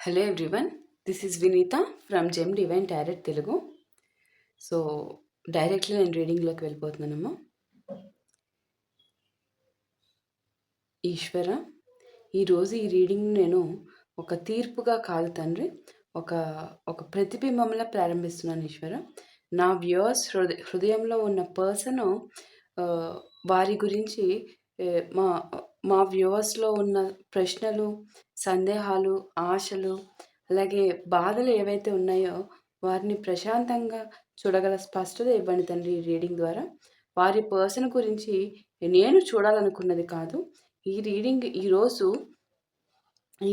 Hello everyone, this is Vineeta from gem divine tarot Telugu. So directly నేను రీడింగ్లోకి వెళ్ళిపోతున్నానమ్మా. ఈశ్వర, ఈరోజు ఈ రీడింగ్ నేను ఒక తీర్పుగా కాదు తండ్రి, ఒక ఒక ప్రతిబింబంలా ప్రారంభిస్తున్నాను. ఈశ్వర, నా వ్యూవర్స్ హృదయంలో ఉన్న పర్సన్, వారి గురించి మా మా వ్యూవర్స్లో ఉన్న ప్రశ్నలు, సందేహాలు, ఆశలు, అలాగే బాధలు ఏవైతే ఉన్నాయో వారిని ప్రశాంతంగా చూడగల స్పష్టత ఇవ్వండి తండ్రి. ఈ రీడింగ్ ద్వారా వారి పర్సన్ గురించి నేను చూడాలనుకున్నది కాదు. ఈ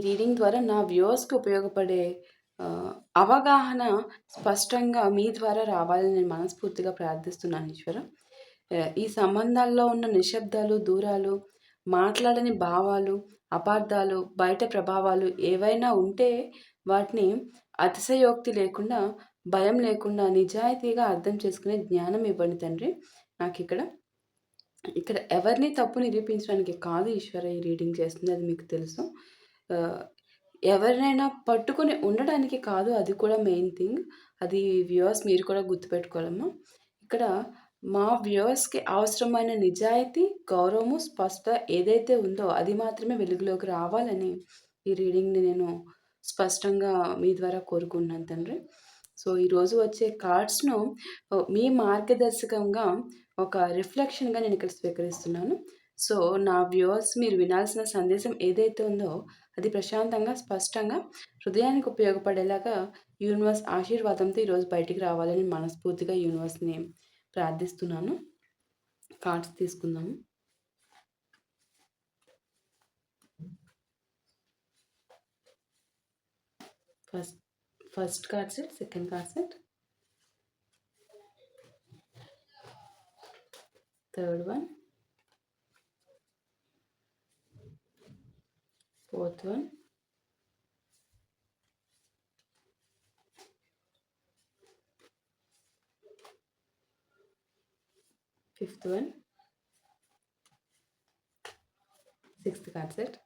రీడింగ్ ద్వారా నా వ్యూవర్స్కి ఉపయోగపడే అవగాహన స్పష్టంగా మీ ద్వారా రావాలని నేను మనస్ఫూర్తిగా ప్రార్థిస్తున్నాను ఈశ్వర. ఈ సంబంధాల్లో ఉన్న నిశ్శబ్దాలు, దూరాలు, మాట్లాడని భావాలు, అపార్థాలు, బయట ప్రభావాలు ఏవైనా ఉంటే వాటిని అతిశయోక్తి లేకుండా, భయం లేకుండా నిజాయితీగా అర్థం చేసుకునే జ్ఞానం ఇవ్వండి తండ్రి. నాకు ఇక్కడ ఎవరిని తప్పు నిరూపించడానికి కాదు ఈశ్వర ఈ రీడింగ్ చేస్తుంది, అది మీకు తెలుసు. ఎవరినైనా పట్టుకొని ఉండడానికి కాదు, అది కూడా మెయిన్ థింగ్. అది వ్యూవర్స్ మీరు కూడా గుర్తుపెట్టుకోవాలమ్మా. ఇక్కడ మా వ్యూవర్స్కి అవసరమైన నిజాయితీ, గౌరవము, స్పష్టత ఏదైతే ఉందో అది మాత్రమే వెలుగులోకి రావాలని ఈ రీడింగ్ని నేను స్పష్టంగా మీ ద్వారా కోరుకున్నాను తండ్రి. సో ఈరోజు వచ్చే కార్డ్స్ను మీ మార్గదర్శకంగా ఒక రిఫ్లెక్షన్గా నేను ఇక్కడ స్వీకరిస్తున్నాను. సో నా వ్యూవర్స్ మీరు వినాల్సిన సందేశం ఏదైతే ఉందో అది ప్రశాంతంగా, స్పష్టంగా, హృదయానికి ఉపయోగపడేలాగా యూనివర్స్ ఆశీర్వాదంతో ఈరోజు బయటికి రావాలని మనస్ఫూర్తిగా యూనివర్స్ని ప్రార్థిస్తున్నాను. కార్డ్స్ తీసుకుందాము. First card set, second card set, third one, fourth one, fifth one, sixth card set,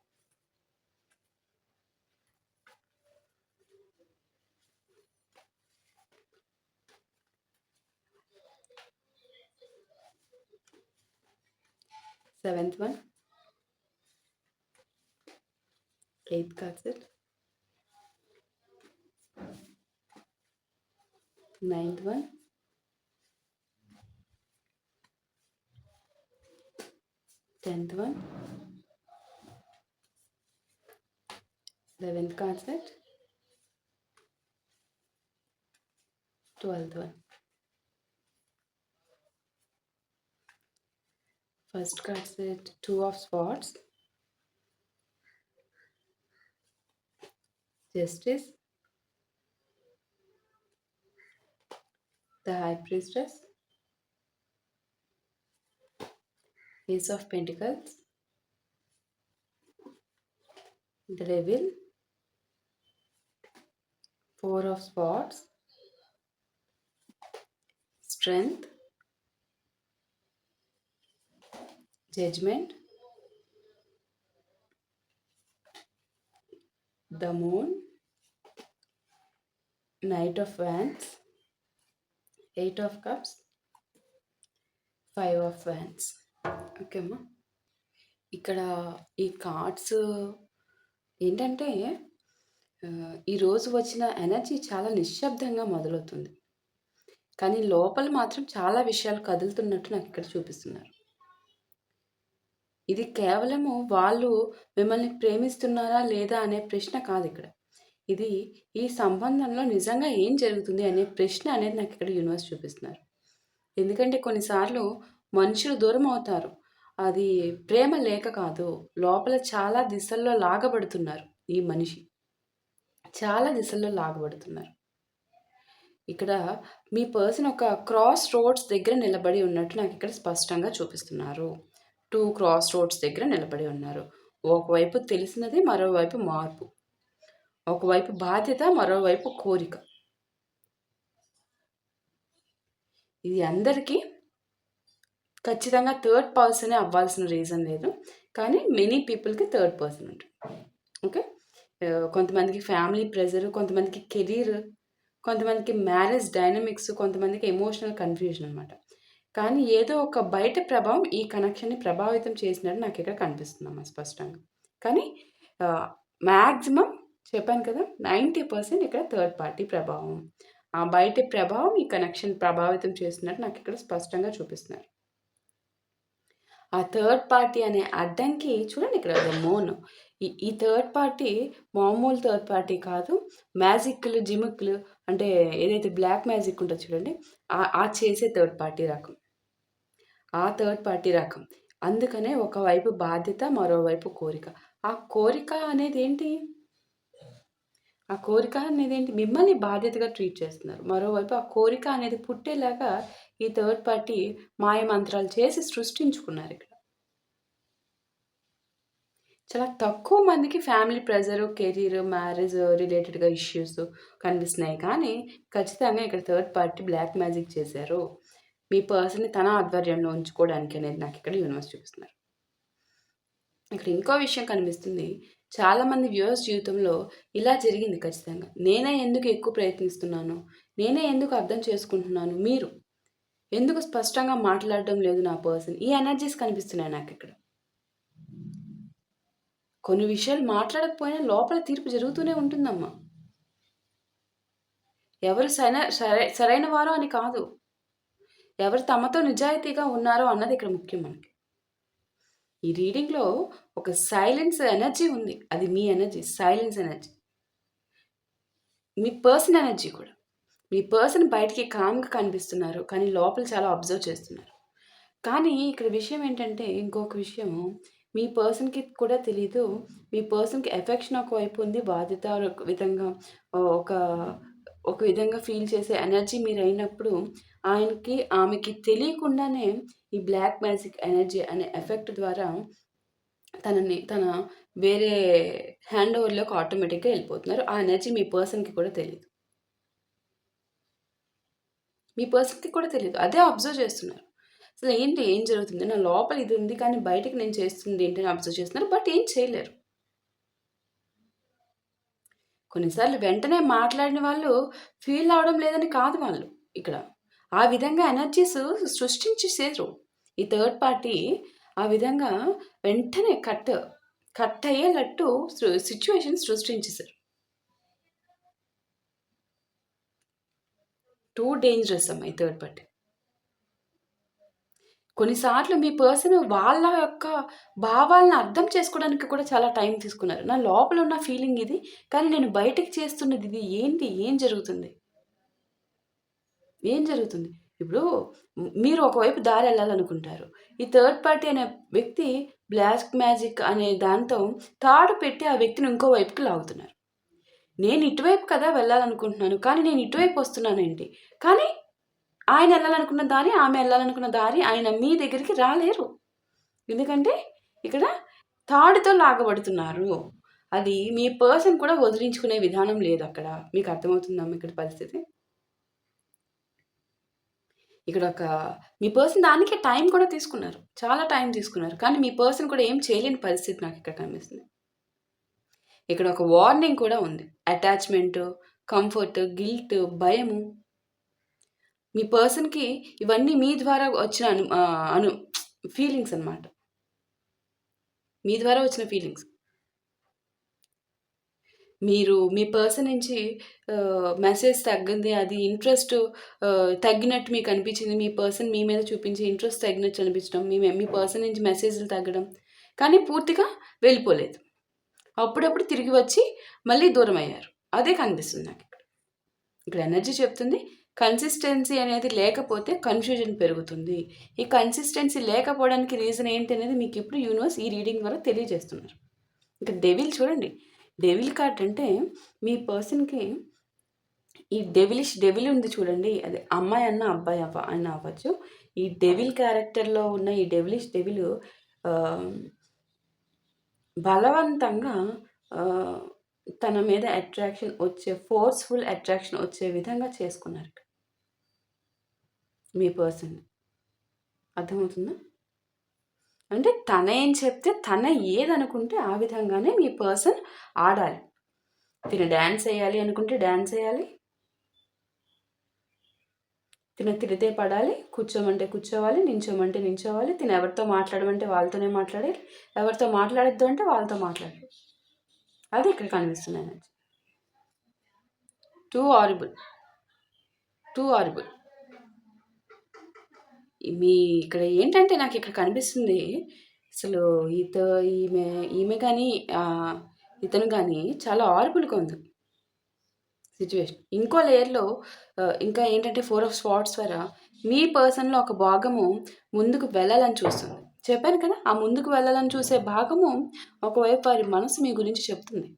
seventh one, eighth card set, ninth one, 10th one, 11th card set, 12th one. First card set, 2 of Swords, Justice, the High Priestess, Ace of Pentacles, the Devil, 4 of Swords, Strength, Judgment, the Moon, Knight of Wands, 8 of Cups, 5 of Wands. Okay అమ్మా, ఇక్కడ ఈ cards ఏంటంటే ఈరోజు వచ్చిన energy చాలా నిశ్శబ్దంగా మొదలవుతుంది, కానీ లోపల మాత్రం చాలా విషయాలు కదులుతున్నట్టు నాకు ఇక్కడ చూపిస్తున్నారు. ఇది కేవలము వాళ్ళు మిమ్మల్ని ప్రేమిస్తున్నారా లేదా అనే ప్రశ్న కాదు ఇక్కడ. ఇది ఈ సంబంధంలో నిజంగా ఏం జరుగుతుంది అనే ప్రశ్న అనేది నాకు ఇక్కడ యూనివర్స్ చూపిస్తున్నారు. ఎందుకంటే కొన్నిసార్లు మనుషులు దూరం అవుతారు, అది ప్రేమ లేక కాదు, లోపల చాలా దిశల్లో లాగబడుతున్నారు. ఈ మనిషి చాలా దిశల్లో లాగబడుతున్నారు. ఇక్కడ మీ పర్సన్ ఒక క్రాస్ రోడ్స్ దగ్గర నిలబడి ఉన్నట్టు నాకు ఇక్కడ స్పష్టంగా చూపిస్తున్నారు. 2 క్రాస్ రోడ్స్ దగ్గర నిలబడి ఉన్నారు. ఒకవైపు తెలిసినది, మరోవైపు మార్పు. ఒకవైపు బాధ్యత, మరోవైపు కోరిక. ఇది అందరికీ ఖచ్చితంగా థర్డ్ పర్సనే అవ్వాల్సిన రీజన్ లేదు, కానీ మెనీ పీపుల్కి థర్డ్ పర్సన్ ఉంటుంది. ఓకే, కొంతమందికి ఫ్యామిలీ ప్రెషర్, కొంతమందికి కెరీర్, కొంతమందికి మ్యారేజ్ డైనమిక్స్, కొంతమందికి ఎమోషనల్ కన్‌ఫ్యూజన్ అనమాట. కానీ ఏదో ఒక బయట ప్రభావం ఈ కనెక్షన్‌ని ప్రభావితం చేసినట్టు నాకిక్కడ కనిపిస్తుందమ్మా స్పష్టంగా. కానీ ఆహ్, మాక్సిమం చెప్పాను కదా! 90% ఇక్కడ థర్డ్ పార్టీ ప్రభావం. ఆ బయటి ప్రభావం ఈ కనెక్షన్ ప్రభావితం చేస్తున్నట్టు నాకిక్కడ స్పష్టంగా చూపిస్తున్నారు. ఆ థర్డ్ పార్టీ అనే అడ్డంకి చూడండి ఇక్కడ ద మోన్. ఈ థర్డ్ పార్టీ మామూలు థర్డ్ పార్టీ కాదు. మ్యాజిక్‌లు, జిమిక్‌లు అంటే ఏదైతే బ్లాక్ మ్యాజిక్ ఉంటదో చూడండి. ఆ చేసే థర్డ్ పార్టీ రకం. ఆ థర్డ్ పార్టీ రకం. అందుకనే ఒకవైపు బాధ్యత, మరోవైపు కోరిక. ఆ కోరిక అనేదేంటి? ఆ కోరిక అనేదేంటి? మిమ్మల్ని బాధ్యతగా ట్రీట్ చేస్తున్నారు. మరోవైపు ఆ కోరిక అనేది పుట్టేలాగా ఈ థర్డ్ పార్టీ మాయమంత్రాలు చేసి సృష్టించుకున్నారిక్కడ. చాలా తక్కువ మందికి ఫ్యామిలీ ప్రెషరు, కెరీర్, మ్యారేజ్ రిలేటెడ్‌గా ఇష్యూస్ కనిపిస్తున్నాయి. కానీ ఖచ్చితంగా ఇక్కడ థర్డ్ పార్టీ బ్లాక్ మ్యాజిక్ చేశారు. మీ పర్సన్‌ని తన ఆధ్వర్యంలో ఉంచుకోవడానికి అనేది నాకిక్కడ యూనివర్స్ చూపిస్తున్నారు. ఇక్కడ ఇంకో విషయం కనిపిస్తుంది. చాలామంది వ్యూవర్స్ జీవితంలో ఇలా జరిగింది ఖచ్చితంగా. నేనే ఎందుకు ఎక్కువ ప్రయత్నిస్తున్నాను? నేనే ఎందుకు అర్థం చేసుకుంటున్నాను? మీరు ఎందుకు స్పష్టంగా మాట్లాడడం లేదు నా పర్సన్? ఈ ఎనర్జీస్ కనిపిస్తున్నాయి నాకిక్కడ. కొన్ని విషయాలు మాట్లాడకపోయినా లోపల తీర్పు జరుగుతూనే ఉంటుందమ్మా. ఎవరు సరైన వారో అని కాదు. ఎవరు తమతో నిజాయితీగా ఉన్నారో అన్నది ఇక్కడ ముఖ్యం మనకి. ఈ రీడింగ్‌లో ఒక సైలెన్స్ ఎనర్జీ ఉంది. అది మీ ఎనర్జీ. Silence energy. మీ పర్సన్ ఎనర్జీ కూడా. మీ పర్సన్ బయటికి కామ్‌గా కనిపిస్తున్నారు. కానీ లోపల చాలా అబ్జర్వ్ చేస్తున్నారు. కానీ ఇక్కడ విషయం ఏంటంటే ఇంకొక విషయం మీ పర్సన్‌కి కూడా తెలీదు. మీ పర్సన్‌కి ఎఫెక్షన్ ఒకవైపు ఉంది. బాధ్యత ఒక విధంగా ఒక ఒక విధంగా ఫీల్ చేసే ఎనర్జీ మీరైనప్పుడు ఆయనకి, ఆమెకి తెలియకుండానే ఈ బ్లాక్ మ్యాజిక్ ఎనర్జీ అనే ఎఫెక్ట్ ద్వారా తన వేరే హ్యాండ్ ఓవర్‌లోకి ఆటోమేటిక్‌గా ఎళ్ళిపోతున్నారు. ఆ ఎనర్జీ మీ పర్సన్‌కి కూడా తెలీదు. మీ పర్సన్‌కి కూడా తెలీదు. అదే అబ్జర్వ్ చేస్తున్నారు. అసలు ఏంటి? ఏం జరుగుతుంది? నా లోపల ఇది ఉంది. కానీ బయటకి నేను చేస్తుంది ఏంటి అని అబ్జర్వ్ చేస్తున్నారు. బట్ ఏం చేయలేరు. కొన్నిసార్లు వెంటనే మాట్లాడిన వాళ్ళు ఫీల్ అవ్వడం లేదని కాదు వాళ్ళు ఇక్కడ. ఆ విధంగా ఎనర్జీస్ సృష్టించేసారు. ఈ థర్డ్ పార్టీ ఆ విధంగా వెంటనే కట్ అయ్యేటట్టు సిట్యుయేషన్ సృష్టించేసారు. టూ డేంజరస్ అమ్మా ఈ థర్డ్ పార్టీ. కొన్నిసార్లు మీ పర్సన్ వాళ్ళ యొక్క భావాలను అర్థం చేసుకోవడానికి కూడా చాలా టైం తీసుకున్నారు. నా లోపల ఉన్న ఫీలింగ్ ఇది. కానీ నేను బయటకి చేస్తున్నది ఇది. ఏంటి? ఏం జరుగుతుంది? ఏం జరుగుతుంది? ఇప్పుడు మీరు ఒకవైపు దారెళ్ళాలనుకుంటారు. ఈ థర్డ్ పార్టీ అనే వ్యక్తి బ్లాక్ మ్యాజిక్ అనే దాంతో తాడు పెట్టి ఆ వ్యక్తిని ఇంకో వైపుకి లాగుతున్నారు. నేను ఇటువైపు కదా వెళ్ళాలనుకుంటున్నాను. కానీ నేను ఇటువైపు వస్తున్నానేంటి? కానీ ఆయన ఎళ్ళాలనుకున్న దారి, ఆమె ఎళ్ళాలనుకున్న దారి ఆయన మీ దగ్గరికి రాలేరు. ఎందుకంటే ఇక్కడ తాడుతో లాగబడుతున్నారు. అది మీ పర్సన్ కూడా వదిలించుకునే విధానం లేదక్కడ. మీకు అర్థమవుతుందమ్మా ఇక్కడ పరిస్థితి? ఇక్కడ మీ పర్సన్ దానికే టైం కూడా తీసుకున్నారు. చాలా టైం తీసుకున్నారు. కానీ మీ పర్సన్ కూడా ఏం చేయలేని పరిస్థితి నాకిక్కడ కనిపిస్తుంది. ఇక్కడ ఒక వార్నింగ్ కూడా ఉంది. అటాచ్‌మెంటు, కంఫర్ట్, గిల్ట్, భయము. మీ పర్సన్‌కి ఇవన్నీ మీ ద్వారా వచ్చిన ఫీలింగ్స్ అన్నమాట. మీ ద్వారా వచ్చిన ఫీలింగ్స్. మీరు మీ పర్సన్ నుంచి మెసేజ్ తగ్గింది. అది ఇంట్రెస్ట్ తగ్గినట్టు మీకు అనిపించింది. మీ పర్సన్ మీ మీద చూపించే ఇంట్రెస్ట్ తగ్గినట్టు అనిపించడం. మీ పర్సన్ నుంచి మెసేజ్‌లు తగ్గడం. కానీ పూర్తిగా వెళ్ళిపోలేదు. అప్పుడప్పుడు తిరిగి వచ్చి మళ్ళీ దూరమయ్యారు. అదే కనిపిస్తుంది నాకిక్కడ. ఇక్కడ ఎనర్జీ చెప్తుంది కన్సిస్టెన్సీ అనేది లేకపోతే కన్‌ఫ్యూజన్ పెరుగుతుంది. ఈ కన్సిస్టెన్సీ లేకపోవడానికి రీజన్ ఏంటి అనేది మీకు ఇప్పుడు యూనివర్స్ ఈ రీడింగ్ ద్వారా తెలియజేస్తున్నారు. ఇక డెవిల్ చూడండి. డెవిల్ కార్డ్ అంటే మీ పర్సన్‌కి ఈ డెవిల్ ఉంది చూడండి. అది అమ్మాయి అన్నా, అబ్బాయి అయినా అవ్వచ్చు. ఈ డెవిల్ క్యారెక్టర్‌లో ఉన్న ఈ డెవిల్ ఆహ్, బలవంతంగా ఆహ్, తన మీద ఫోర్స్‌ఫుల్ అట్రాక్షన్ వచ్చే విధంగా చేసుకున్నారు మీ పర్సన్. అర్థమవుతుందా? అంటే తనేం చెప్తే తన ఏదనుకుంటే ఆ విధంగానే మీ పర్సన్ ఆడాలి. తిన డ్యాన్స్ వేయాలి అనుకుంటే డ్యాన్స్ వేయాలి, తిడితే పడాలి, కూర్చోమంటే కూర్చోవాలి, నించోమంటే నించోవాలి, ఎవరితో మాట్లాడమంటే వాళ్ళతోనే మాట్లాడాలి, ఎవరితో మాట్లాడద్దు అంటే వాళ్ళతో మాట్లాడాలి. అది ఇక్కడ కనిపిస్తుంది ఎనర్జీ. Two horrible. మీ ఇక్కడ ఏంటంటే నాకు ఇక్కడ కనిపిస్తుంది అసలు ఈమె ఈమె కానీ ఇతను కానీ చాలా హారిబుల్గా ఉంది సిచ్యువేషన్. ఇంకో లేయర్లో ఇంకా ఏంటంటే 4 ఆఫ్ స్వార్డ్స్ ద్వారా మీ పర్సన్లో ఒక భాగము ముందుకు వెళ్ళాలని చూస్తుంది. చెప్పాను కదా, ఆ ముందుకు వెళ్ళాలని చూసే భాగము ఒకవైపు వారి మనసు మీ గురించి చెప్తుంది,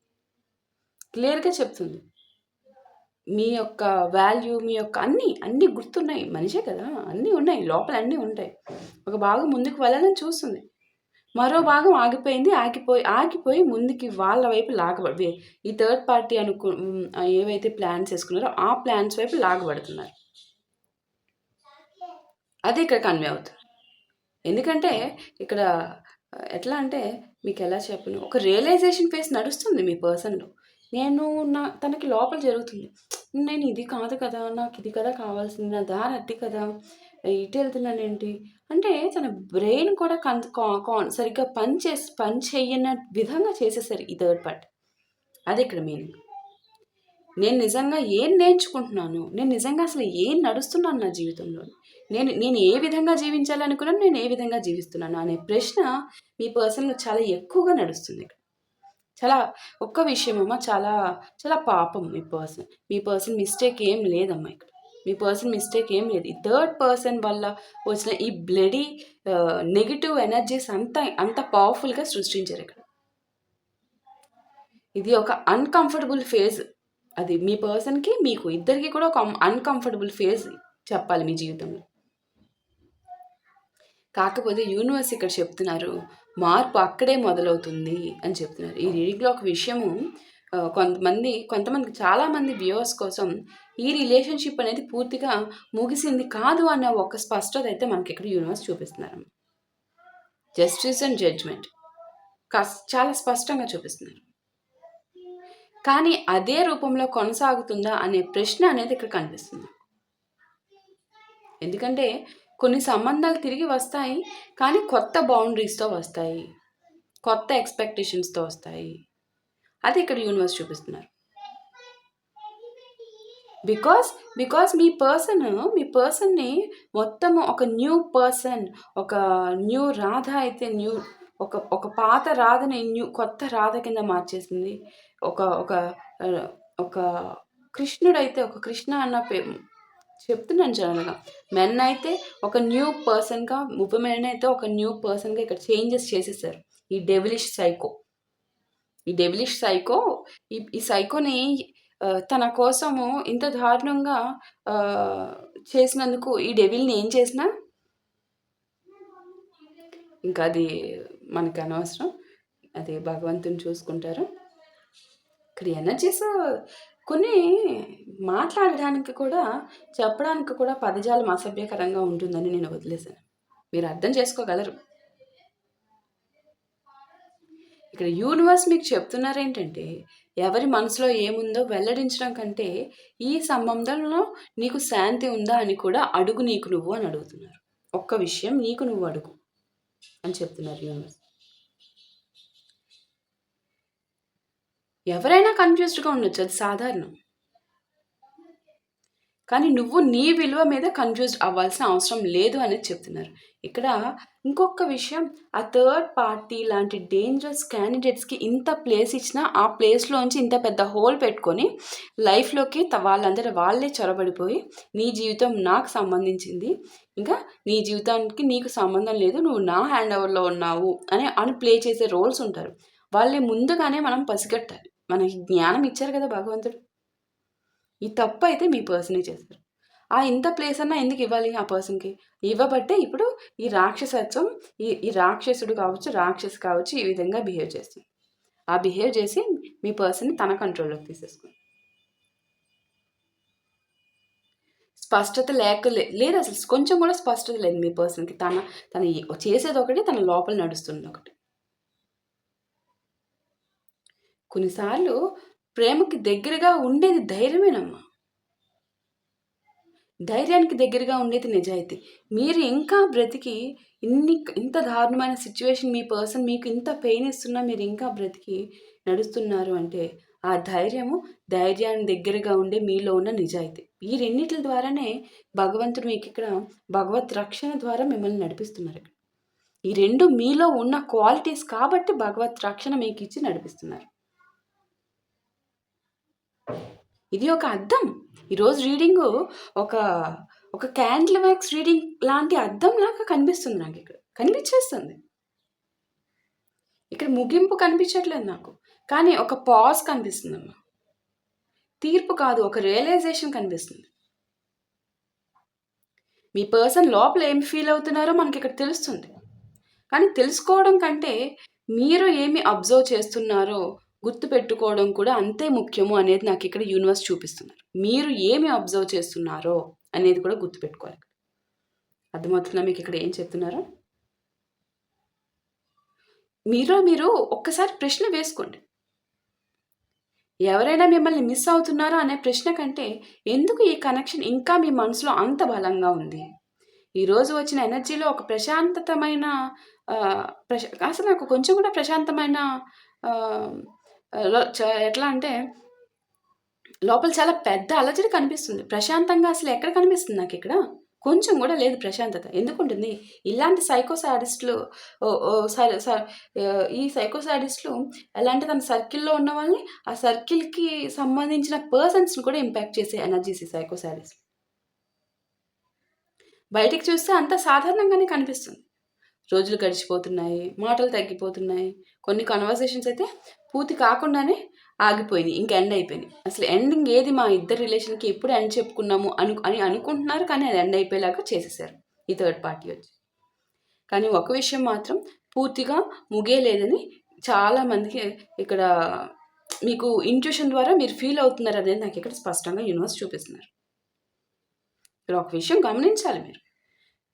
క్లియర్గా చెప్తుంది. మీ యొక్క వాల్యూ, మీ యొక్క అన్నీ గుర్తున్నాయి. మనిషే కదా, అన్నీ ఉన్నాయి లోపల, అన్నీ ఉంటాయి. ఒక భాగం ముందుకు వెళ్ళాలని చూస్తుంది, మరో భాగం ఆగిపోయి ముందుకి వాళ్ళ వైపు లాగబడి ఈ థర్డ్ పార్టీ ఏవైతే ప్లాన్స్ వేసుకున్నారో ఆ ప్లాన్స్ వైపు లాగబడుతున్నారు. అది ఇక్కడ కన్వే అవుతుంది. ఎందుకంటే ఇక్కడ ఎట్లా అంటే మీకు ఎలా చెప్పను, ఒక రియలైజేషన్ ఫేస్ నడుస్తుంది మీ పర్సన్లో. తనకి లోపల జరుగుతుంది, నేను ఇది కాదు కదా, నాకు ఇది కదా కావాల్సింది, నా దారి అట్టి కదా, ఇటు వెళ్తున్నానేంటి అంటే తన బ్రెయిన్ కూడా సరిగ్గా పని చేయన విధంగా చేసేసరి ఈ థర్డ్ పార్ట్. అది ఇక్కడ మీనింగ్. నేను నిజంగా ఏం నేర్చుకుంటున్నాను, నేను నిజంగా అసలు ఏం నడుస్తున్నాను నా జీవితంలో, నేను ఏ విధంగా జీవించాలనుకున్నాను, నేను ఏ విధంగా జీవిస్తున్నాను అనే ప్రశ్న మీ పర్సన్లో చాలా ఎక్కువగా నడుస్తుంది. చాలా ఒక్క విషయం అమ్మ, చాలా చాలా పాపం మీ పర్సన్ మిస్టేక్ ఏం లేదమ్మా ఇక్కడ. మీ పర్సన్ మిస్టేక్ ఏం లేదు. ఈ థర్డ్ పర్సన్ వల్ల వచ్చిన ఈ బ్లడీ నెగిటివ్ ఎనర్జీస్ అంత పవర్ఫుల్గా సృష్టించారు ఇక్కడ. ఇది ఒక అన్కంఫర్టబుల్ ఫేజ్. అది మీ పర్సన్కి మీకు ఇద్దరికి కూడా ఒక అన్కంఫర్టబుల్ ఫేజ్ చెప్పాలి మీ జీవితంలో. కాకపోతే యూనివర్స్ ఇక్కడ చెప్తున్నారు, మార్పు అక్కడే మొదలవుతుంది అని చెప్తున్నారు. ఈ రీడింగ్లో ఒక విషయము కొంతమంది చాలామంది వ్యూవర్స్ కోసం ఈ రిలేషన్షిప్ అనేది పూర్తిగా ముగిసింది కాదు అన్న ఒక స్పష్టత అయితే మనకి ఇక్కడ యూనివర్స్ చూపిస్తున్నారు. జస్టిస్ అండ్ జడ్జ్మెంట్ చాలా స్పష్టంగా చూపిస్తున్నారు. కానీ అదే రూపంలో కొనసాగుతుందా అనే ప్రశ్న అనేది ఇక్కడ కనిపిస్తుంది. ఎందుకంటే కొన్ని సంబంధాలు తిరిగి వస్తాయి, కానీ కొత్త బౌండరీస్తో వస్తాయి, కొత్త ఎక్స్పెక్టేషన్స్తో వస్తాయి. అది ఇక్కడ యూనివర్స్ చూపిస్తున్నారు. బికాస్ మీ పర్సన్ని మొత్తం ఒక న్యూ పర్సన్, ఒక న్యూ రాధ అయితే ఒక పాత రాధని కొత్త రాధ కింద మార్చేసింది. ఒక కృష్ణుడైతే ఒక కృష్ణ అన్న చెప్తున్నాను జనరల్గా. మెన్ అయితే ఒక న్యూ పర్సన్గా, ఉమెన్ అయితే ఒక న్యూ పర్సన్గా ఇక్కడ చేంజెస్ చేసేసారు. ఈ డెవిలిష్ సైకో ఈ సైకోని తన కోసము ఇంత దారుణంగా చేసినందుకు ఈ డెవిల్ని ఏం చేసినా ఇంకా అది మనకు అనవసరం, అది భగవంతుని చూసుకుంటారు. ఇక్కడ ఎనర్జీస్ కొన్ని మాట్లాడడానికి కూడా, చెప్పడానికి కూడా పదజాలం అసభ్యకరంగా ఉంటుందని నేను వదిలేశాను. మీరు అర్థం చేసుకోగలరు. ఇక్కడ యూనివర్స్ మీకు చెప్తున్నారేంటంటే, ఎవరి మనసులో ఏముందో వెల్లడించడం కంటే ఈ సంబంధంలో నీకు శాంతి ఉందా అని కూడా అడుగు నీకు నువ్వు అని అడుగుతున్నారు. ఒక్క విషయం నీకు నువ్వు అడుగు అని చెప్తున్నారు యూనివర్స్. ఎవరైనా కన్ఫ్యూజ్డ్గా ఉండొచ్చు, అది సాధారణం. కానీ నువ్వు నీ విలువ మీద కన్ఫ్యూజ్డ్ అవ్వాల్సిన అవసరం లేదు అనేది చెప్తున్నారు. ఇక్కడ ఇంకొక విషయం, ఆ థర్డ్ పార్టీ లాంటి డేంజరస్ క్యాండిడేట్స్కి ఇంత ప్లేస్ ఇచ్చినా ఆ ప్లేస్లోంచి ఇంత పెద్ద హోల్ పెట్టుకొని లైఫ్లోకి వాళ్ళే చొరబడిపోయి నీ జీవితం నాకు సంబంధించింది, ఇంకా నీ జీవితానికి నీకు సంబంధం లేదు, నువ్వు నా హ్యాండ్ ఓవర్లో ఉన్నావు అని ప్లే చేసే రోల్స్ ఉంటారు. వాళ్ళని ముందుగానే మనం పసిగట్టాలి. మనకి జ్ఞానం ఇచ్చారు కదా భగవంతుడు. ఈ తప్పు అయితే మీ పర్సనే చేశారు. ఆ ఇంత ప్లేస్ అన్నా ఎందుకు ఇవ్వాలి ఆ పర్సన్కి? ఇవ్వబట్టే ఇప్పుడు ఈ రాక్షసత్వం, ఈ రాక్షసుడు కావచ్చు, రాక్షసి కావచ్చు, ఈ విధంగా బిహేవ్ చేస్తుంది. ఆ బిహేవ్ చేసి మీ పర్సన్ని తన కంట్రోల్లోకి తీసేసుకుంది. స్పష్టత లేదు, అసలు కొంచెం కూడా స్పష్టత లేదు మీ పర్సన్కి. తన చేసేది ఒకటి, తన లోపల నడుస్తుంది ఒకటి. కొన్నిసార్లు ప్రేమకి దగ్గరగా ఉండేది ధైర్యమేనమ్మా. ధైర్యానికి దగ్గరగా ఉండేది నిజాయితీ. మీరు ఇంకా బ్రతికి ఇంత దారుణమైన సిట్యుయేషన్ మీ పర్సన్ మీకు ఇంత పెయిన్ ఇస్తున్నా మీరు ఇంకా బ్రతికి నడుస్తున్నారు అంటే ఆ ధైర్యానికి దగ్గరగా ఉండే మీలో ఉన్న నిజాయితీ. ఈ రెండిట్ల ద్వారానే భగవంతుడు మీకిక్కడ భగవత్ రక్షణ ద్వారా మిమ్మల్ని నడిపిస్తున్నారు. ఈ 2 మీలో ఉన్న క్వాలిటీస్ కాబట్టి భగవత్ రక్షణ మీకిచ్చి నడిపిస్తున్నారు. ఇది ఒక అద్దం. ఈరోజు రీడింగు ఒక ఒక క్యాండిల్ వ్యాక్స్ రీడింగ్ లాంటి అద్దంలాగా కనిపిస్తుంది నాకిక్కడ. కనిపిచ్చేస్తుంది. ఇక్కడ ముగింపు కనిపించట్లేదు నాకు. కానీ ఒక పాజ్ కనిపిస్తుందమ్మా. తీర్పు కాదు, ఒక రియలైజేషన్ కనిపిస్తుంది. మీ పర్సన్ లోపల ఏమి ఫీల్ అవుతున్నారో మనకిక్కడ తెలుస్తుంది. కానీ తెలుసుకోవడం కంటే మీరు ఏమి అబ్జర్వ్ చేస్తున్నారో గుర్తుపెట్టుకోవడం కూడా అంతే ముఖ్యము అనేది నాకు ఇక్కడ యూనివర్స్ చూపిస్తున్నారు. మీరు ఏమి అబ్జర్వ్ చేస్తున్నారో అనేది కూడా గుర్తుపెట్టుకోవాలి. అర్థమవుతుందా మీకు ఇక్కడ ఏం చెప్తున్నారో? మీరు ఒక్కసారి ప్రశ్న వేసుకోండి. ఎవరైనా మిమ్మల్ని మిస్ అవుతున్నారా అనే ప్రశ్న కంటే ఎందుకు ఈ కనెక్షన్ ఇంకా మీ మనసులో అంత బలంగా ఉంది? ఈరోజు వచ్చిన ఎనర్జీలో ఒక ప్రశాంతతమైన అసలు నాకు కొంచెం కూడా ప్రశాంతమైన ఎట్లా అంటే లోపల చాలా పెద్ద అలజడి కనిపిస్తుంది. ప్రశాంతంగా అసలు ఎక్కడ కనిపిస్తుంది నాకు ఇక్కడ? కొంచెం కూడా లేదు ప్రశాంతత. ఎందుకుంటుంది? ఇలాంటి సైకో సాడిస్టులు ఈ సైకో సాడిస్టులు ఎలా అంటే తన సర్కిల్‌లో ఉన్న వాళ్ళని, ఆ సర్కిల్‌కి సంబంధించిన పర్సన్స్‌ని కూడా ఇంపాక్ట్ చేసే ఎనర్జీస్ ఈ సైకో సాడిస్టులు. బయటికి చూస్తే అంతా సాధారణంగానే కనిపిస్తుంది. రోజులు గడిచిపోతున్నాయి, మాటలు తగ్గిపోతున్నాయి. కొన్ని కన్వర్సేషన్స్ అయితే పూర్తి కాకుండానే ఆగిపోయినాయి. ఇంక ఎండ్ అయిపోయినాయి. అసలు ఎండింగ్ ఏది మా ఇద్దరి రిలేషన్‌కి ఎప్పుడు ఎండ్ చెప్పుకున్నాము అని అనుకుంటున్నారు. కానీ అది ఎండ్ అయిపోయేలాగా చేసేసారు ఈ థర్డ్ పార్టీ వచ్చి. కానీ ఒక విషయం మాత్రం పూర్తిగా ముగియలేదని చాలామందికి ఇక్కడ మీకు ఇంట్యూషన్ ద్వారా మీరు ఫీల్ అవుతున్నారు అనేది నాకు ఇక్కడ స్పష్టంగా యూనివర్స్ చూపిస్తున్నారు. ఇక్కడ ఒక విషయం గమనించాలి మీరు.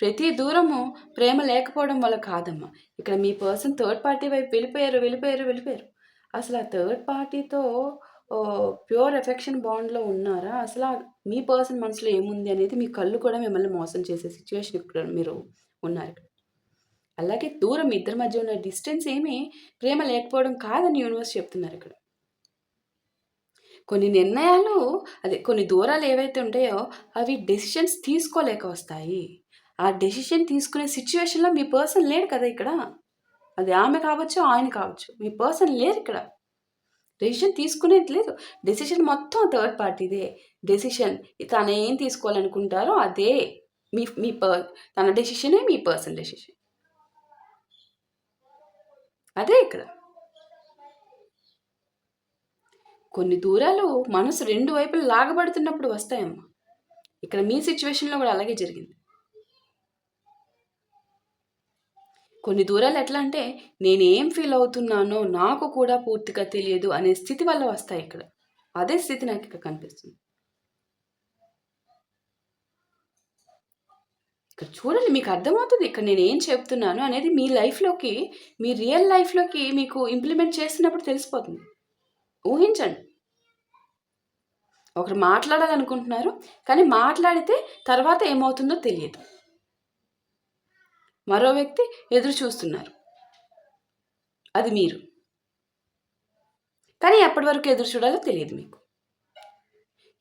ప్రతి దూరము ప్రేమ లేకపోవడం వల్ల కాదమ్మా. ఇక్కడ మీ పర్సన్ థర్డ్ పార్టీ వైపు వెళ్ళిపోయారు. అసలు ఆ థర్డ్ పార్టీతో ప్యూర్ ఎఫెక్షన్ బాండ్‌లో ఉన్నారా? అసలు మీ పర్సన్ మనసులో ఏముంది అనేది మీ కళ్ళు కూడా మిమ్మల్ని మోసం చేసే సిట్యుయేషన్ ఇక్కడ మీరు ఉన్నారు. అలాగే దూరం ఇద్దరి మధ్య ఉన్న డిస్టెన్స్ ఏమి ప్రేమ లేకపోవడం కాదని యూనివర్స్ చెప్తున్నారు ఇక్కడ. కొన్ని నిర్ణయాలు కొన్ని దూరాలు ఏవైతే ఉంటాయో అవి డెసిషన్స్ తీసుకోలేక వస్తాయి. ఆ డెసిషన్ తీసుకునే సిచ్యువేషన్‌లో మీ పర్సన్ లేడు కదా ఇక్కడ. అది ఆమె కావచ్చు, ఆయన కావచ్చు. మీ పర్సన్ లేరు ఇక్కడ. డెసిషన్ తీసుకునేది లేదు. డెసిషన్ మొత్తం థర్డ్ పార్టీదే. డెసిషన్ తనేం తీసుకోవాలనుకుంటారో అదే మీ మీ తన డెసిషనే మీ పర్సన్ డెసిషన్. అదే ఇక్కడ. కొన్ని దూరాలు మనసు 2 వైపులు లాగబడుతున్నప్పుడు వస్తాయమ్మా. ఇక్కడ మీ సిచ్యువేషన్‌లో కూడా అలాగే జరిగింది. కొన్ని దూరాలు ఎట్లా అంటే నేనేం ఫీల్ అవుతున్నానో నాకు కూడా పూర్తిగా తెలియదు అనే స్థితి వల్ల వస్తాయి ఇక్కడ. అదే స్థితి నాకు ఇక్కడ కనిపిస్తుంది. ఇక్కడ చూడండి మీకు అర్థమవుతుంది ఇక్కడ నేనేం చెప్తున్నాను అనేది మీ లైఫ్‌లోకి, మీ రియల్ లైఫ్‌లోకి మీకు ఇంప్లిమెంట్ చేస్తున్నప్పుడు తెలిసిపోతుంది. ఊహించండి. ఒకరు మాట్లాడాలనుకుంటున్నారు. కానీ మాట్లాడితే తర్వాత ఏమవుతుందో తెలియదు. మరో వ్యక్తి ఎదురు చూస్తున్నారు. అది మీరు. కానీ ఎప్పటి వరకు ఎదురు చూడాలో తెలియదు మీకు.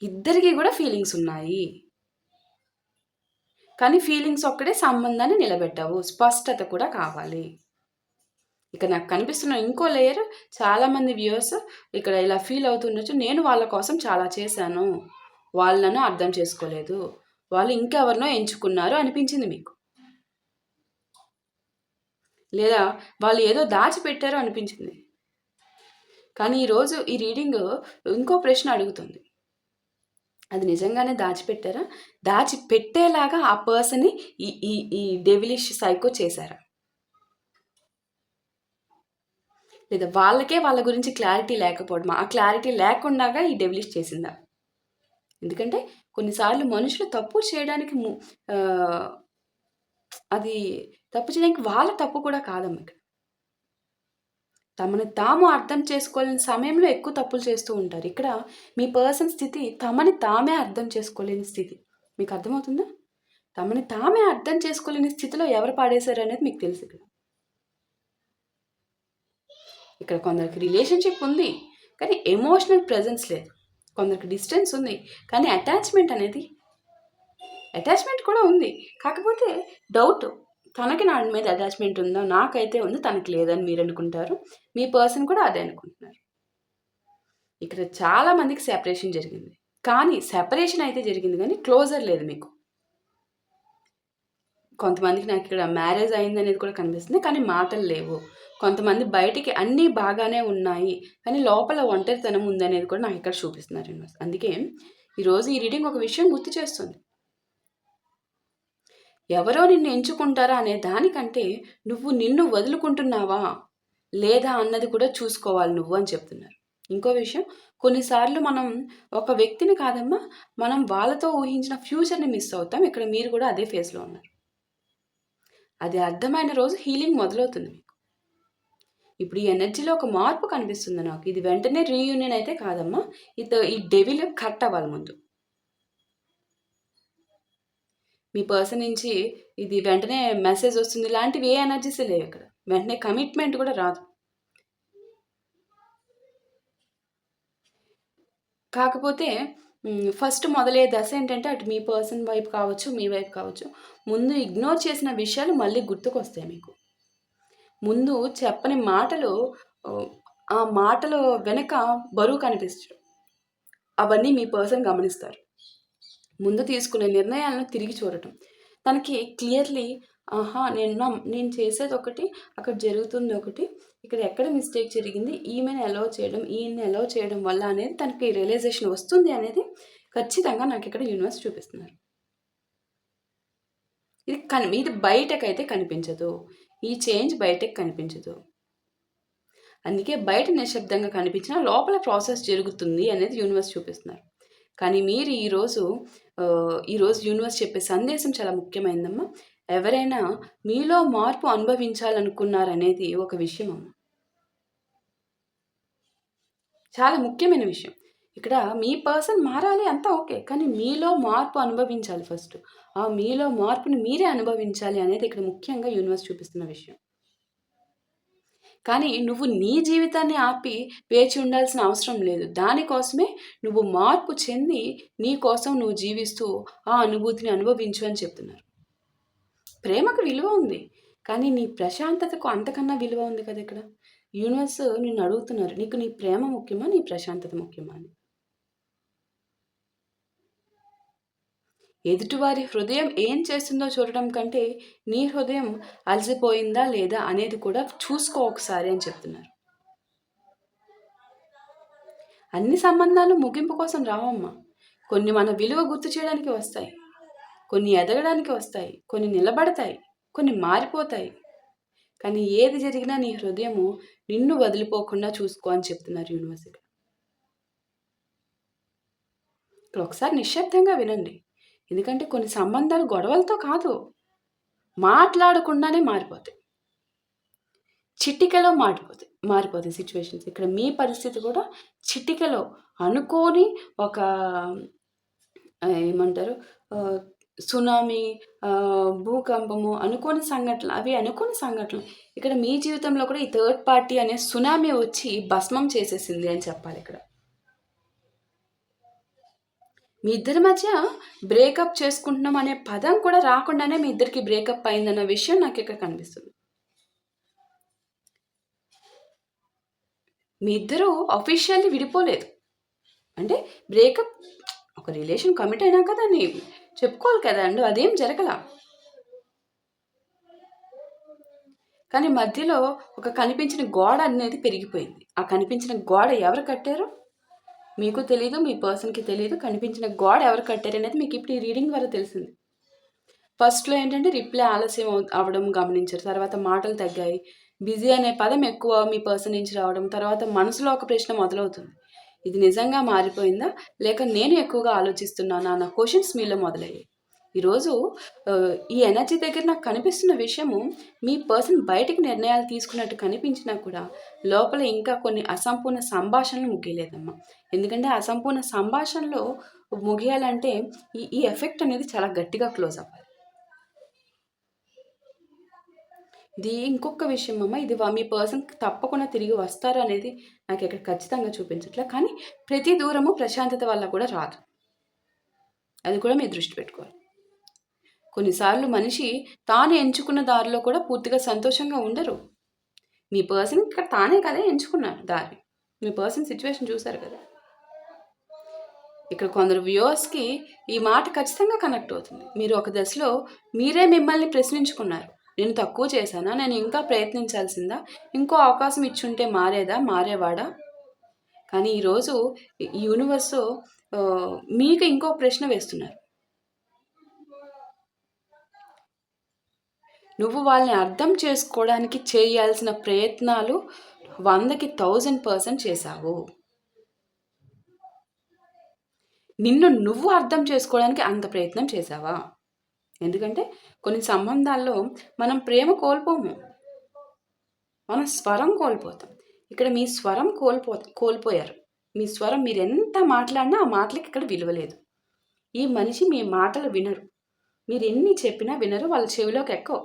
ఇద్దరికీ కూడా ఫీలింగ్స్ ఉన్నాయి. కానీ ఫీలింగ్స్ ఒక్కడే సంబంధాన్ని నిలబెట్టవు. స్పష్టత కూడా కావాలి. ఇక నాకు కనిపిస్తున్న ఇంకో లేయర్ చాలామంది వ్యూయర్స్ ఇక్కడ ఇలా ఫీల్ అవుతుండొచ్చు. నేను వాళ్ళ కోసం చాలా చేశాను. వాళ్ళు నన్ను అర్థం చేసుకోలేదు. వాళ్ళు ఇంకెవరినో ఎంచుకున్నారు అనిపించింది మీకు. లేదా వాళ్ళు ఏదో దాచిపెట్టారో అనిపించింది. కానీ ఈరోజు ఈ రీడింగ్ ఇంకో ప్రశ్న అడుగుతుంది. అది నిజంగానే దాచిపెట్టారా? దాచిపెట్టేలాగా ఆ పర్సన్ని ఈ డెవిలిష్ సైకో చేశారా? లేదా వాళ్ళకే వాళ్ళ గురించి క్లారిటీ లేకపోవడమా? ఆ క్లారిటీ లేకుండాగా ఈ డెవిలిష్ చేసిందా? ఎందుకంటే కొన్నిసార్లు మనుషులు తప్పు చేయడానికి అది తప్పు చేయడానికి వాళ్ళ తప్పు కూడా కాదమ్మ ఇక్కడ. తమని తాము అర్థం చేసుకోలేని సమయంలో ఎక్కువ తప్పులు చేస్తూ ఉంటారు. ఇక్కడ మీ పర్సన్ స్థితి తమని తామే అర్థం చేసుకోలేని స్థితి. మీకు అర్థమవుతుందా? తమని తామే అర్థం చేసుకోలేని స్థితిలో ఎవరు పాడేశారు అనేది మీకు తెలుసు ఇక్కడ. ఇక్కడ కొందరికి రిలేషన్షిప్ ఉంది, కానీ ఎమోషనల్ ప్రెజెన్స్ లేదు. కొందరికి డిస్టెన్స్ ఉంది, కానీ అటాచ్మెంట్ కూడా ఉంది. కాకపోతే డౌట్, తనకి నా మీద అటాచ్మెంట్ ఉందా, నాకైతే ఉంది, తనకి లేదని మీరు అనుకుంటారు. మీ పర్సన్ కూడా అదే అనుకుంటున్నారు. ఇక్కడ చాలా మందికి సెపరేషన్ జరిగింది, కానీ సెపరేషన్ అయితే జరిగింది కానీ క్లోజర్ లేదు మీకు. కొంతమందికి నాకు ఇక్కడ మ్యారేజ్ అయింది అనేది కూడా కనిపిస్తుంది, కానీ మాటలు లేవు. కొంతమంది బయటికి అన్నీ బాగానే ఉన్నాయి, కానీ లోపల ఒంటరితనం ఉందనేది కూడా నాకు ఇక్కడ చూపిస్తున్నారు యూనివర్స్. అందుకే ఈరోజు ఈ రీడింగ్ ఒక విషయం గుర్తు చేస్తుంది. ఎవరో నిన్ను ఎంచుకుంటారా అనే దానికంటే నువ్వు నిన్ను వదులుకుంటున్నావా లేదా అన్నది కూడా చూసుకోవాలి నువ్వు అని చెప్తున్నారు. ఇంకో విషయం, కొన్నిసార్లు మనం ఒక వ్యక్తిని కాదమ్మా, మనం వాళ్ళతో ఊహించిన ఫ్యూచర్ని మిస్ అవుతాం. ఇక్కడ మీరు కూడా అదే ఫేజ్లో ఉన్నారు. అది అర్థమైన రోజు హీలింగ్ మొదలవుతుంది మీకు. ఇప్పుడు ఈ ఎనర్జీలో ఒక మార్పు కనిపిస్తుంది నాకు. ఇది వెంటనే రీయూనియన్ అయితే కాదమ్మా, ఈ డెవిల్ కట్ అవ్వాలి ముందు. మీ పర్సన్ నుంచి ఇది వెంటనే మెసేజ్ వస్తుంది, ఇలాంటివి ఏ ఎనర్జీస్ లేవు ఇక్కడ. వెంటనే కమిట్మెంట్ కూడా రాదు. కాకపోతే ఫస్ట్ మొదలయ్యే దశ ఏంటంటే, అటు మీ పర్సన్ వైపు కావచ్చు, మీ వైపు కావచ్చు, ముందు ఇగ్నోర్ చేసిన విషయాలు మళ్ళీ గుర్తుకొస్తాయి మీకు. ముందు చెప్పని మాటలు, ఆ మాటలు వెనక బరువు కనిపిస్తారు. అవన్నీ మీ పర్సన్ గమనిస్తారు. ముందు తీసుకునే నిర్ణయాలను తిరిగి చూడటం, తనకి క్లియర్లీ నేను చేసేది ఒకటి, అక్కడ జరుగుతుంది ఒకటి, ఇక్కడ ఎక్కడ మిస్టేక్ జరిగింది, ఈమెను ఈయన్ని అలౌ చేయడం వల్ల అనేది తనకి రియలైజేషన్ వస్తుంది అనేది ఖచ్చితంగా నాకు ఇక్కడ యూనివర్స్ చూపిస్తున్నారు. ఇది బయటకైతే కనిపించదు, ఈ చేంజ్ బయటకు కనిపించదు. అందుకే బయట నిశ్శబ్దంగా కనిపించినా లోపల ప్రాసెస్ జరుగుతుంది అనేది యూనివర్స్ చూపిస్తున్నారు. కానీ మీరు ఈరోజు యూనివర్స్ చెప్పే సందేశం చాలా ముఖ్యమైనదమ్మా. ఎవరైనా మీలో మార్పు అనుభవించాలనుకున్నారనేది ఒక విషయం అమ్మ, చాలా ముఖ్యమైన విషయం. ఇక్కడ మీ పర్సన్ మారాలి అంతా ఓకే, కానీ మీలో మార్పు అనుభవించాలి ఫస్ట్. ఆ మీలో మార్పుని మీరే అనుభవించాలి అనేది ఇక్కడ ముఖ్యంగా యూనివర్స్ చూపిస్తున్న విషయం. కానీ నువ్వు నీ జీవితాన్ని ఆపి వేచి ఉండాల్సిన అవసరం లేదు. దానికోసమే నువ్వు మార్పు చెంది నీ కోసం నువ్వు జీవిస్తూ ఆ అనుభూతిని అనుభవించు అని చెప్తున్నారు. ప్రేమకు విలువ ఉంది, కానీ నీ ప్రశాంతతకు అంతకన్నా విలువ ఉంది కదా. ఇక్కడ యూనివర్స్ నిన్ను అడుగుతున్నారు, నీకు నీ ప్రేమ ముఖ్యమా, నీ ప్రశాంతత ముఖ్యమా అని. ఎదుటివారి హృదయం ఏం చేస్తుందో చూడటం కంటే నీ హృదయం అలసిపోయిందా లేదా అనేది కూడా చూసుకో ఒకసారి అని చెప్తున్నారు. అన్ని సంబంధాలు ముగింపు కోసం రావమ్మా. కొన్ని మన విలువ గుర్తు చేయడానికి వస్తాయి, కొన్ని ఎదగడానికి వస్తాయి, కొన్ని నిలబడతాయి, కొన్ని మారిపోతాయి. కానీ ఏది జరిగినా నీ హృదయము నిన్ను వదిలిపోకుండా చూసుకో అని చెప్తున్నారు యూనివర్సిటీ. ఇక్కడ ఒకసారి నిశ్శబ్దంగా వినండి. ఎందుకంటే కొన్ని సంబంధాలు గొడవలతో కాదు, మాట్లాడకుండానే మారిపోతాయి. చిటికలో మారిపోతాయి సిచ్యువేషన్స్. ఇక్కడ మీ పరిస్థితి కూడా చిటికలో అనుకోని ఒక ఏమంటారు సునామీ, భూకంపము, అనుకోని సంఘటనలు. ఇక్కడ మీ జీవితంలో కూడా ఈ థర్డ్ పార్టీ అనే సునామీ వచ్చి భస్మం చేసేసింది అని చెప్పాలి. ఇక్కడ మీ ఇద్దరి మధ్య బ్రేకప్ చేసుకుంటున్నాం అనే పదం కూడా రాకుండానే మీ ఇద్దరికి బ్రేకప్ అయిందన్న విషయం నాకు ఇక్కడ కనిపిస్తుంది. మీ ఇద్దరు అఫీషియల్లీ విడిపోలేదు, అంటే బ్రేకప్, ఒక రిలేషన్ కమిట్ అయినాక దాన్ని చెప్పుకోవాలి కదా అండి, అదేం జరగల. కానీ మధ్యలో ఒక కనిపించిన గోడ అనేది పెరిగిపోయింది. ఆ కనిపించిన గోడ ఎవరు కట్టారు మీకు తెలీదు, మీ పర్సన్కి తెలీదు. కనిపించిన గోడ ఎవరు కట్టారు అనేది మీకు ఇప్పుడు ఈ రీడింగ్ ద్వారా తెలిసింది. ఫస్ట్లో ఏంటంటే రిప్లై ఆలస్యం అవడం గమనించారు, తర్వాత మాటలు తగ్గాయి, బిజీ అనే పదం ఎక్కువ మీ పర్సన్ నుంచి రావడం, తర్వాత మనసులో ఒక ప్రశ్న మొదలవుతుంది, ఇది నిజంగా మారిపోయిందా లేక నేను ఎక్కువగా ఆలోచిస్తున్నానా అన్న క్వశ్చన్స్ మీలో మొదలయ్యాయి. ఈరోజు ఈ ఎనర్జీ దగ్గర నాకు కనిపిస్తున్న విషయము, మీ పర్సన్ బయటికి నిర్ణయాలు తీసుకున్నట్టు కనిపించినా కూడా లోపల ఇంకా కొన్ని అసంపూర్ణ సంభాషణలు ముగియలేదమ్మా. ఎందుకంటే అసంపూర్ణ సంభాషణలో ముగియాలంటే ఈ ఎఫెక్ట్ అనేది చాలా గట్టిగా క్లోజ్ అవ్వాలి. ఇది ఇంకొక విషయం అమ్మ, ఇది మీ పర్సన్ తప్పకుండా తిరిగి వస్తారు అనేది నాకు ఇక్కడ ఖచ్చితంగా చూపించట్లే. కానీ ప్రతి దూరము ప్రశాంతత వల్ల కూడా రాదు, అది కూడా మీరు దృష్టి పెట్టుకోవాలి. కొన్నిసార్లు మనిషి తాను ఎంచుకున్న దారిలో కూడా పూర్తిగా సంతోషంగా ఉండరు. మీ పర్సన్ ఇక్కడ తానే కదా ఎంచుకున్నారు దారి, మీ పర్సన్ సిచ్యువేషన్ చూశారు కదా. ఇక్కడ కొందరు వ్యూవర్స్కి ఈ మాట ఖచ్చితంగా కనెక్ట్ అవుతుంది. మీరు ఒక దశలో మీరే మిమ్మల్ని ప్రశ్నించుకున్నారు, నేను తక్కువ చేశానా, నేను ఇంకా ప్రయత్నించాల్సిందా, ఇంకో అవకాశం ఇచ్చుంటే మారేవాడా. కానీ ఈరోజు యూనివర్స్ మీకు ఇంకో ప్రశ్న వేస్తున్నారు. నువ్వు వాళ్ళని అర్థం చేసుకోవడానికి చేయాల్సిన ప్రయత్నాలు 100కి 1000% చేశావు. నిన్ను నువ్వు అర్థం చేసుకోవడానికి అంత ప్రయత్నం చేశావా? ఎందుకంటే కొన్ని సంబంధాల్లో మనం ప్రేమ కోల్పోము, మనం స్వరం కోల్పోతాం. ఇక్కడ మీ స్వరం కోల్పోయారు. మీ స్వరం, మీరు ఎంత మాట్లాడినా ఆ మాటలకి ఇక్కడ విలువ లేదు. ఈ మనిషి మీ మాటలు వినరు, మీరు ఎన్ని చెప్పినా వినరు, వాళ్ళ చెవిలోకి ఎక్కవు.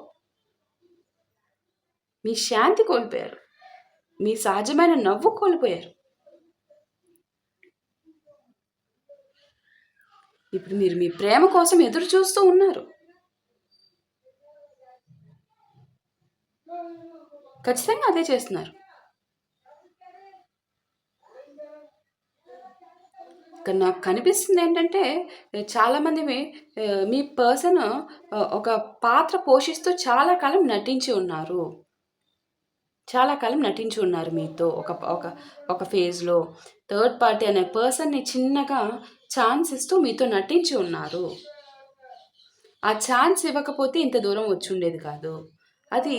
మీ శాంతి కోల్పోయారు, మీ సహజమైన నవ్వు కోల్పోయారు. ఇప్పుడు మీరు మీ ప్రేమ కోసం ఎదురు చూస్తూ ఉన్నారు. ఖచ్చితంగా అదే చేస్తున్నారు. ఇక్కడ నాకు కనిపిస్తుంది ఏంటంటే, చాలామంది మీ పర్సన్ ఒక పాత్ర పోషిస్తూ చాలా కాలం నటించి ఉన్నారు. మీతో ఒక ఫేజ్లో థర్డ్ పార్టీ అనే పర్సన్ని చిన్నగా ఛాన్స్ ఇస్తూ మీతో నటించి ఉన్నారు. ఆ ఛాన్స్ ఇవ్వకపోతే ఇంత దూరం వచ్చి ఉండేది కాదు. అది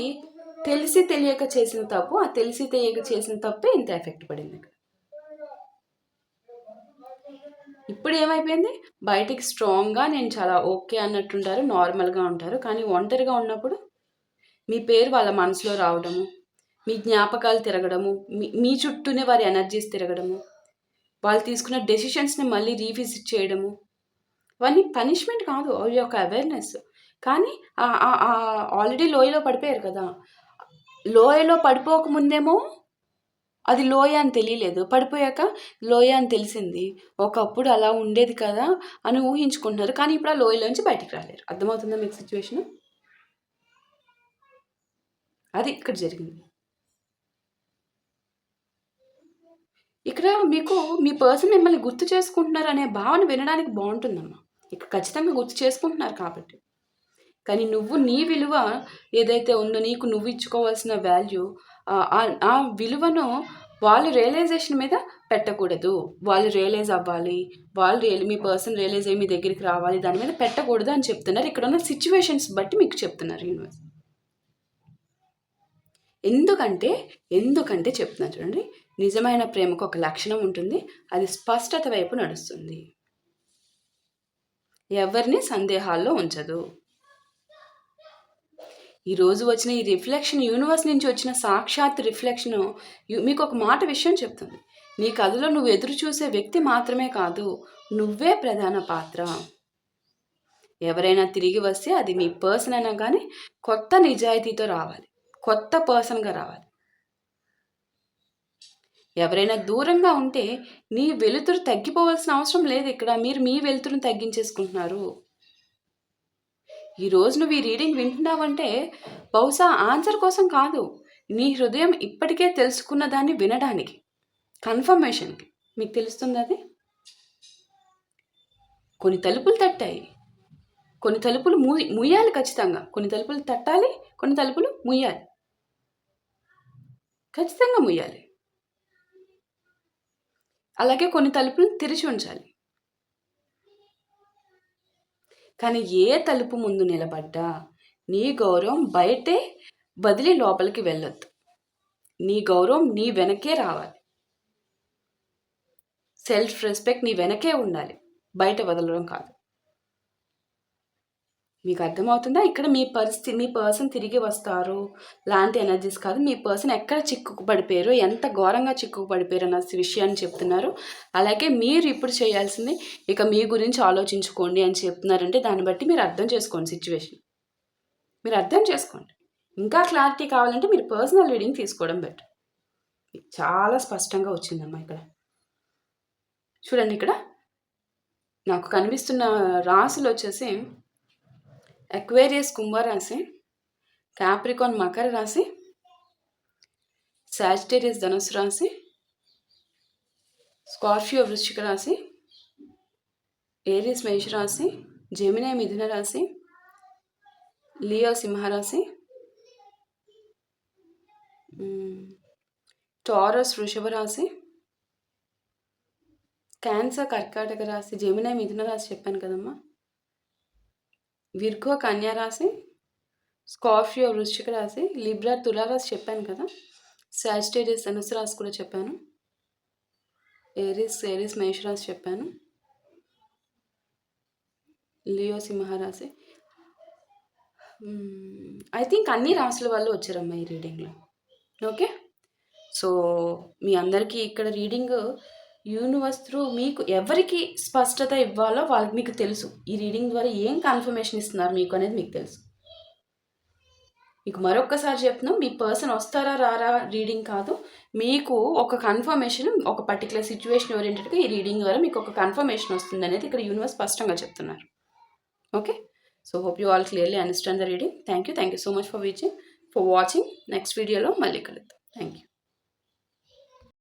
తెలిసి తెలియక చేసిన తప్పు, ఆ తెలిసి తెలియక చేసిన తప్పే ఇంత ఎఫెక్ట్ పడింది. ఇప్పుడు ఏమైపోయింది, బయటికి స్ట్రాంగ్గా నేను చాలా ఓకే అన్నట్టుంటారు, నార్మల్గా ఉంటారు. కానీ ఒంటరిగా ఉన్నప్పుడు మీ పేరు వాళ్ళ మనసులో రావడము, మీ జ్ఞాపకాలు తిరగడము, మీ చుట్టూనే వారి ఎనర్జీస్ తిరగడము, వాళ్ళు తీసుకున్న డెసిషన్స్ని మళ్ళీ రీవిజిట్ చేయడము, అవన్నీ పనిష్మెంట్ కాదు, అవి ఒక అవేర్నెస్. కానీ ఆల్రెడీ లోయలో పడిపోయారు కదా, లోయలో పడిపోకముందేమో అది లోయ అని తెలియలేదు, పడిపోయాక లోయ అని తెలిసింది. ఒకప్పుడు అలా ఉండేది కదా అని ఊహించుకుంటున్నారు, కానీ ఇప్పుడు ఆ లోయలోంచి బయటికి రాలేరు. అర్థమవుతుందా మీకు సిచ్యువేషన్? అది ఇక్కడ జరిగింది. ఇక్కడ మీకు మీ పర్సన్ మిమ్మల్ని గుర్తు చేసుకుంటున్నారు అనే భావన వినడానికి బాగుంటుందమ్మా. ఇక్కడ ఖచ్చితంగా గుర్తు చేసుకుంటున్నారు కాబట్టి. కానీ నువ్వు నీ విలువ ఏదైతే ఉందో, నీకు నువ్వు ఇచ్చుకోవాల్సిన వాల్యూ, ఆ విలువను వాళ్ళు రియలైజేషన్ మీద పెట్టకూడదు. వాళ్ళు రియలైజ్ అవ్వాలి, మీ పర్సన్ రియలైజ్ అయ్యి మీ దగ్గరికి రావాలి, దాని మీద పెట్టకూడదు అని చెప్తున్నారు. ఇక్కడ ఉన్న సిచ్యువేషన్స్ బట్టి మీకు చెప్తున్నారు యూనివర్స్. ఎందుకంటే చెప్తున్నాను చూడండి, నిజమైన ప్రేమకు ఒక లక్షణం ఉంటుంది, అది స్పష్టత వైపు నడుస్తుంది, ఎవరిని సందేహాల్లో ఉంచదు. ఈరోజు వచ్చిన ఈ రిఫ్లెక్షన్, యూనివర్స్ నుంచి వచ్చిన సాక్షాత్ రిఫ్లెక్షన్ మీకు ఒక మాట విషయం చెప్తుంది. నీ కథలో నువ్వు ఎదురు చూసే వ్యక్తి మాత్రమే కాదు, నువ్వే ప్రధాన పాత్ర. ఎవరైనా తిరిగి వస్తే అది మీ పర్సన్ అయినా కానీ కొత్త నిజాయితీతో రావాలి, కొత్త పర్సన్గా రావాలి. ఎవరైనా దూరంగా ఉంటే నీ వెలుతురు తగ్గిపోవాల్సిన అవసరం లేదు. ఇక్కడ మీరు మీ వెలుతురుని తగ్గించేసుకుంటున్నారు. ఈరోజు నువ్వు ఈ రీడింగ్ వింటున్నావంటే బహుశా ఆన్సర్ కోసం కాదు, నీ హృదయం ఇప్పటికే తెలుసుకున్న దాన్ని వినడానికి, కన్ఫర్మేషన్కి. మీకు తెలుస్తుంది అది. కొన్ని తలుపులు తట్టాయి, కొన్ని తలుపులు ముయ్యాలి ఖచ్చితంగా. కొన్ని తలుపులు తట్టాలి, కొన్ని తలుపులు ముయ్యాలి, ఖచ్చితంగా ముయ్యాలి. అలాగే కొన్ని తలుపులను తెరిచి ఉంచాలి. కానీ ఏ తలుపు ముందు నిలబడ్డా నీ గౌరవం బయటే బదిలీ లోపలికి వెళ్ళొద్దు. నీ గౌరవం నీ వెనకే రావాలి. సెల్ఫ్ రెస్పెక్ట్ నీ వెనకే ఉండాలి, బయట వదలడం కాదు. మీకు అర్థమవుతుందా? ఇక్కడ మీ పర్సన్ తిరిగి వస్తారు లాంటి ఎనర్జీస్ కాదు. మీ పర్సన్ ఎక్కడ చిక్కుకుపడిపోయారో, ఎంత ఘోరంగా చిక్కుకుపడిపోయారు అన్న విషయాన్ని చెప్తున్నారు. అలాగే మీరు ఇప్పుడు చేయాల్సింది ఇక మీ గురించి ఆలోచించుకోండి అని చెప్తున్నారంటే దాన్ని బట్టి మీరు అర్థం చేసుకోండి సిచ్యువేషన్. మీరు అర్థం చేసుకోండి. ఇంకా క్లారిటీ కావాలంటే మీరు పర్సనల్ రీడింగ్ తీసుకోవడం బెటర్. చాలా స్పష్టంగా వచ్చిందమ్మా ఇక్కడ. చూడండి ఇక్కడ నాకు కనిపిస్తున్న రాశులు వచ్చేసి అక్వేరియస్ కుంభరాశి, క్యాప్రికాన్ మకర రాశి, సాజిటేరియస్ ధనుసు రాశి, స్కార్పియో వృశ్చిక రాశి, ఏరీస్ మేష రాశి, జెమినీ మిథున రాశి, లియో సింహరాశి, టారస్ వృషభ రాశి, క్యాన్సర్ కర్కాటక రాశి, జెమినీ మిథున రాశి చెప్పాను కదమ్మా, విర్గో కన్యా రాశి, స్కార్పియో వృశ్చిక రాశి, లిబ్రా తులారాశి చెప్పాను కదా, సాజిటేరియస్ ధనుసు రాశి కూడా చెప్పాను, ఏరీస్ మేషరాశి చెప్పాను, లియో సింహరాశి. ఐ థింక్ అన్ని రాశుల వాళ్ళు వచ్చారమ్మా ఈ రీడింగ్లో. ఓకే, సో మీ అందరికీ ఇక్కడ రీడింగ్ యూనివర్స్ త్రూ మీకు ఎవరికి స్పష్టత ఇవ్వాలో వాళ్ళకి మీకు తెలుసు. ఈ రీడింగ్ ద్వారా ఏం కన్ఫర్మేషన్ ఇస్తున్నారు మీకు అనేది మీకు తెలుసు. మీకు మరొక్కసారి చెప్తున్నాం, మీ పర్సన్ వస్తారా రారా రీడింగ్ కాదు, మీకు ఒక కన్ఫర్మేషన్, ఒక పర్టికులర్ సిచ్యువేషన్ ఓరియంటెడ్గా ఈ రీడింగ్ ద్వారా మీకు ఒక కన్ఫర్మేషన్ వస్తుంది అనేది ఇక్కడ యూనివర్స్ స్పష్టంగా చెప్తున్నారు. Okay, so hope you all clearly understand the reading. Thank you so much for watching. Next వీడియోలో మళ్ళీ కలుద్దాం. Thank you.